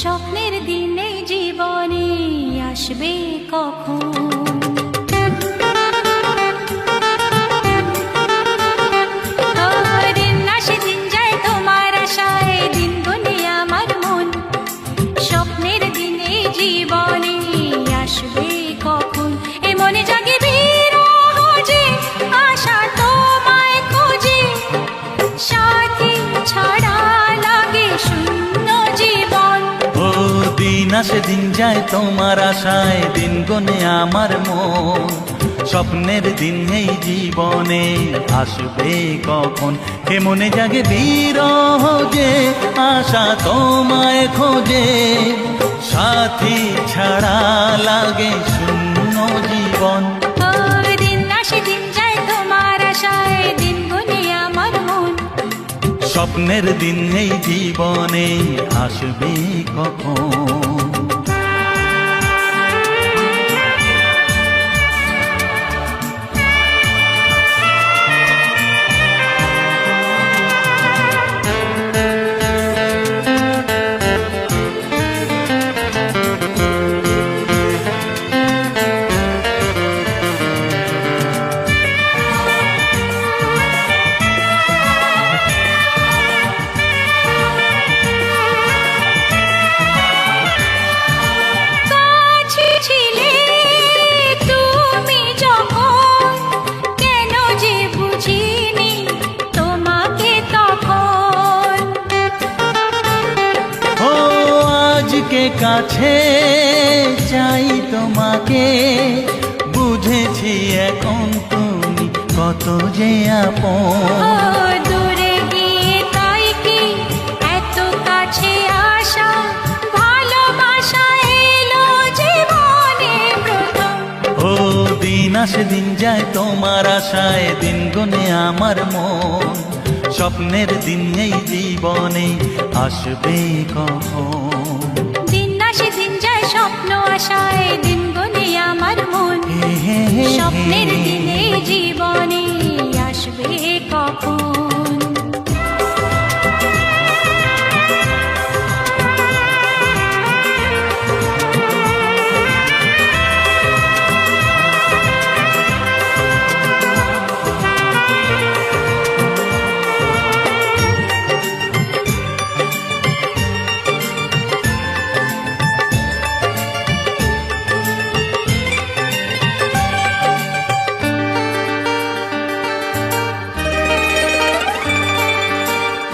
স্বপ্নের দিনে জীবনে আসবে কখন? দিন আসে দিন যায় তোমার আশায়, দিন গুনে আমার মন। স্বপ্নের দিনে জীবনে আসবে কখন? এ মনে জাগে বিরহ যে আশা তোমায় খোঁজে, সাথী ছাড়া লাগে শূন্য জীবন। ও দিন আসে দিন যায় তোমার আশায়, দিন গুনে আমার মন। স্বপ্নের দিন এই জীবনে আসবে কখন? হে মনে জাগে বিরহ যে আশা তোমায় খোঁজে, সাথী ছাড়া লাগে শূন্য জীবন। দিন আসে দিন যায় তোমার আশায়, দিন গুনে আমার মন। স্বপ্নের দিন এই জীবনে আসবে কখন? কাছে ছিলে তুমি যখন, কেন যে বুঝিনি তোমাকে তখন। ও আজকে কাছে চাই তোমাকে, বুঝেছি এখন তুমি কত যে আপন। দূরে গিয়ে তাই কি এত কাছে আসা, ভালোবাসা এলো জীবনে প্রথম। ও দিন আসে দিন যায় তোমার আশায়, দিন গুনে আমার মন। স্বপ্নের দিন এই জীবনে আসবে কখন? দিন আসে দিন যায় স্বপ্ন আশায়, দিন গুনে আমার মন। হে হে হে স্বপ্নের হে। দিনে জীবনে আসবে কখন?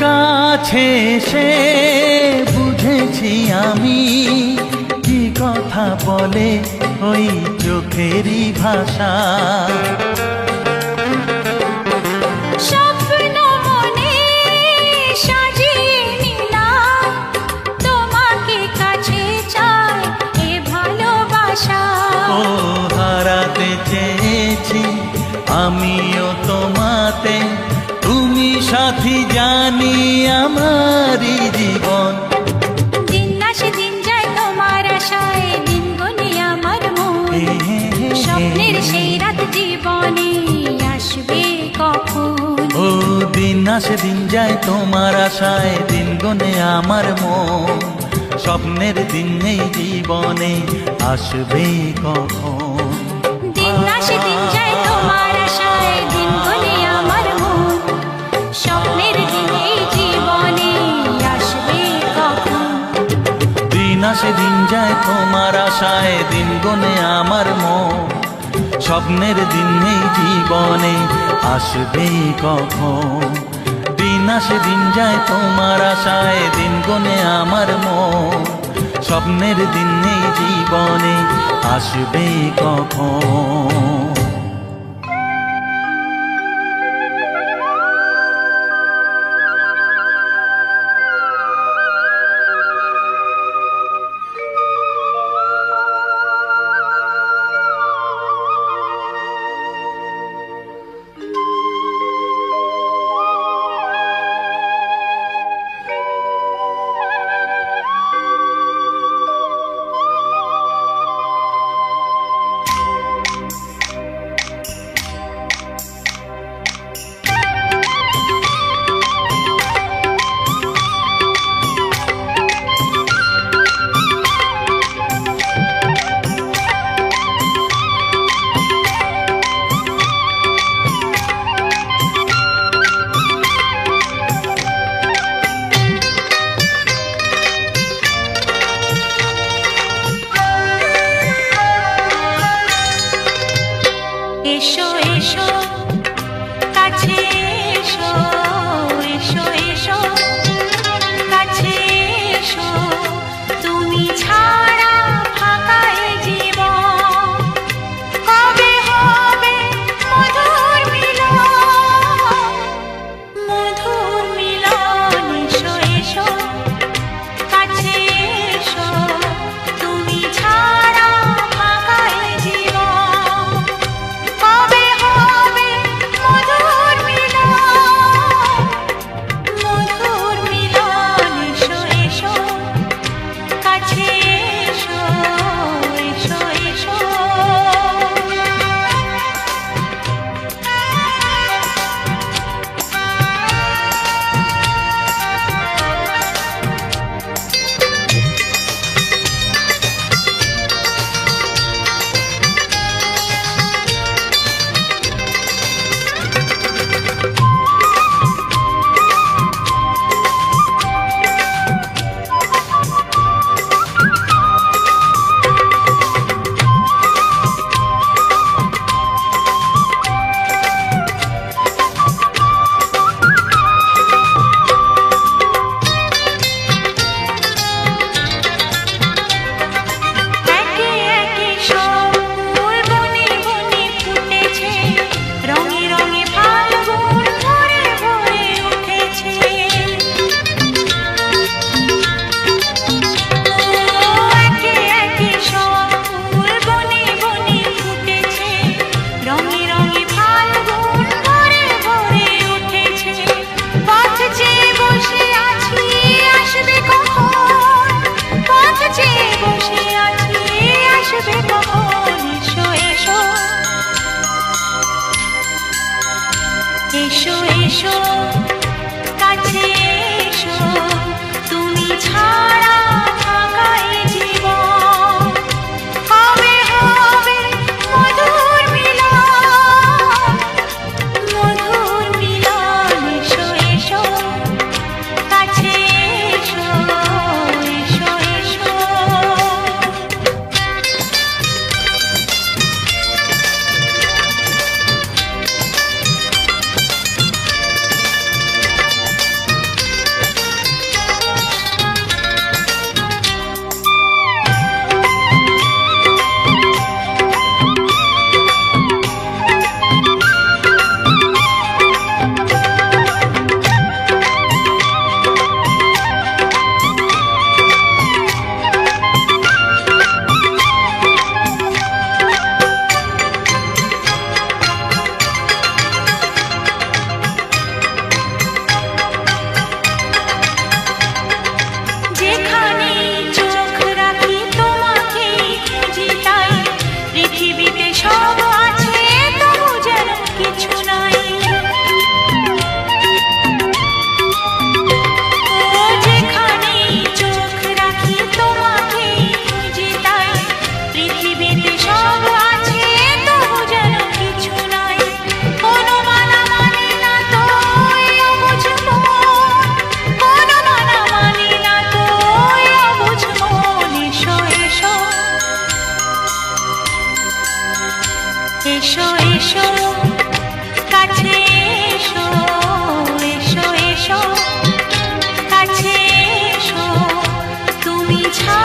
কাছে এসে বুঝেছি আমি, কি কথা বলে ওই চোখেরই ভাষা। স্বপ্ন মনে সাজিয়ে নিলাম, তোমাকে কাছে চাই এ ভালোবাসা। ও হারাতে চেয়েছি আমিও তোমাতে, তুমি সাথী জানি আমারই জীবন। দিন আসে দিন যায় তোমার আশায়, দিন গুনে আমার মন। হে হে হে হে। স্বপ্নের সেই রাত জীবনে আসবে কখন? ও দিন আসে দিন যায় তোমার আশায়, দিন গুনে আমার মন। স্বপ্নের দিন এই জীবনে আসবে কখন? দিন আসে দিন যায় তোমার আশায়, দিন গুনে আমার মন। স্বপ্নের দিন এই জীবনে আসবে কখন? দিন আসে দিন যায় তোমার আশায়, দিন গুনে আমার মন। স্বপ্নের দিন এই জীবনে আসবে কখন? দিন আসে দিন যায় তোমার আশায়, দিন গুনে আমার মন। স্বপ্নের দিন এই জীবনে আসবে কখন? এসো